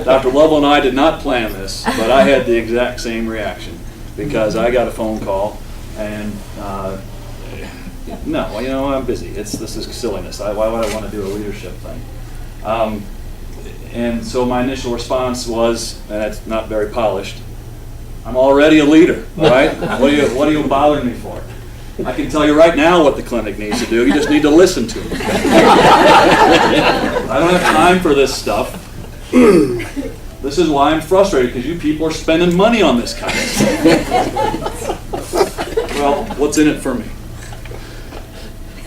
Dr. Lovell and I did not plan this, but I had the exact same reaction because I got a phone call and no, you know, I'm busy. This is silliness. Why would I want to do a leadership thing? And so my initial response was, and it's not very polished, I'm already a leader, all right? What are you bothering me for? I can tell you right now what the clinic needs to do. You just need to listen to me. I don't have time for this stuff. This is why I'm frustrated, because you people are spending money on this kind of stuff. Well, what's in it for me?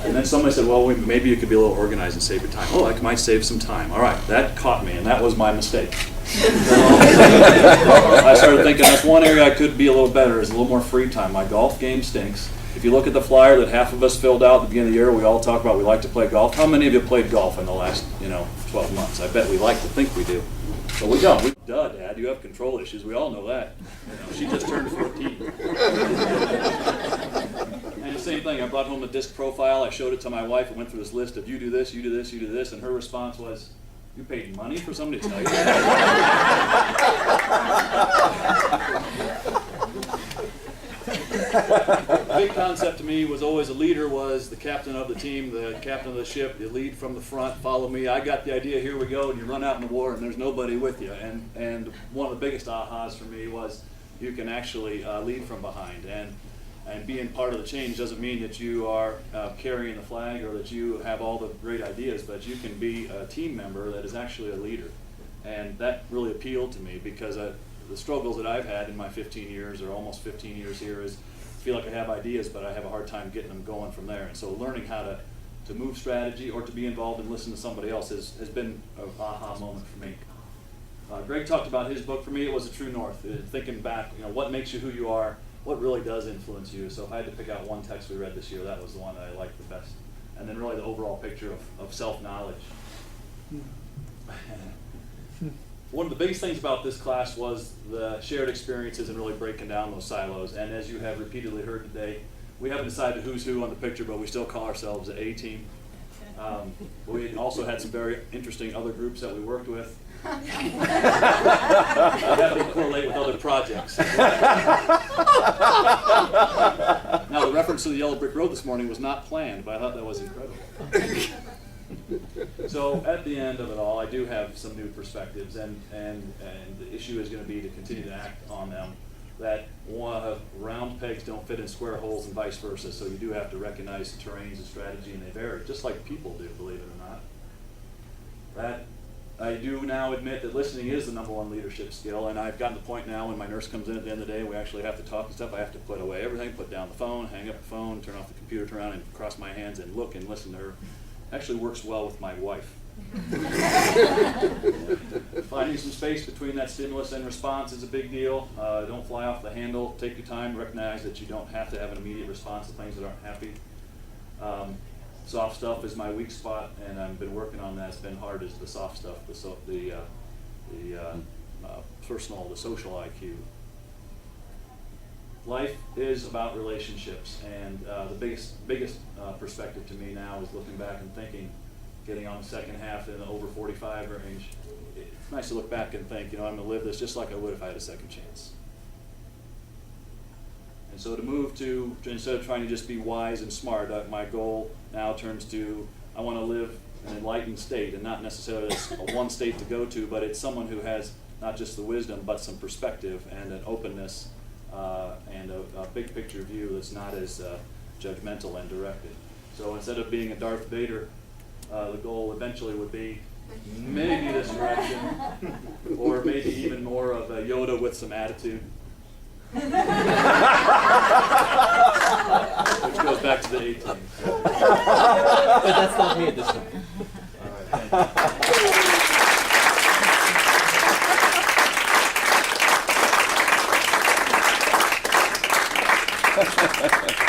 And then somebody said, well, maybe you could be a little organized and save your time. Oh, I might save some time. All right, that caught me, and that was my mistake. I started thinking that's one area I could be a little better, is a little more free time. My golf game stinks. If you look at the flyer that half of us filled out at the beginning of the year, we all talk about we like to play golf. How many of you played golf in the last 12 months? I bet we like to think we do. But we don't. Duh, Dad, you have control issues. We all know that. She just turned 14. And the same thing, I brought home the disc profile, I showed it to my wife, and went through this list of you do this, you do this, you do this, and her response was, you paid money for somebody to tell you that? The big concept to me was always a leader was the captain of the team, the captain of the ship, you lead from the front, follow me, I got the idea, here we go, and you run out in the war and there's nobody with you. And one of the biggest ahas for me was you can actually lead from behind. And being part of the change doesn't mean that you are carrying the flag or that you have all the great ideas, but you can be a team member that is actually a leader. And that really appealed to me because the struggles that I've had in my 15 years or almost 15 years here is I feel like I have ideas, but I have a hard time getting them going from there. And so learning how to move strategy or to be involved and listen to somebody else has been an aha moment for me. Greg talked about his book. For me, it was a true north. Thinking back, what makes you who you are, what really does influence you. So if I had to pick out one text we read this year, that was the one that I liked the best. And then really the overall picture of self-knowledge. One of the biggest things about this class was the shared experiences and really breaking down those silos. And as you have repeatedly heard today, we haven't decided who's who on the picture, but we still call ourselves the A-team. We also had some very interesting other groups that we worked with. That would correlate with other projects. Now, the reference to the yellow brick road this morning was not planned, but I thought that was incredible. So at the end of it all, I do have some new perspectives, and the issue is going to be to continue to act on them. That round pegs don't fit in square holes and vice versa, so you do have to recognize the terrains and strategy, and they vary, just like people do, believe it or not. That I do now admit that listening is the #1 leadership skill, and I've gotten to the point now when my nurse comes in at the end of the day, we actually have to talk and stuff, I have to put away everything, put down the phone, hang up the phone, turn off the computer, turn around and cross my hands and look and listen to her. Actually works well with my wife. Finding some space between that stimulus and response is a big deal. Don't fly off the handle, take your time, recognize that you don't have to have an immediate response to things that aren't happy. Soft stuff is my weak spot, and I've been working on that. It's been hard as the soft stuff, the personal, the social IQ. Life is about relationships, and the biggest perspective to me now is looking back and thinking, getting on the second half in the over 45 range. It's nice to look back and think, I'm going to live this just like I would if I had a second chance. And so to move to, instead of trying to just be wise and smart, my goal now turns to, I want to live an enlightened state, and not necessarily a one state to go to, but it's someone who has not just the wisdom, but some perspective and an openness and a big picture view that's not as judgmental and directed. So instead of being a Darth Vader, the goal eventually would be maybe this direction, or maybe even more of a Yoda with some attitude. Which goes back to the 18. But that's not me at this time. All right, thank you.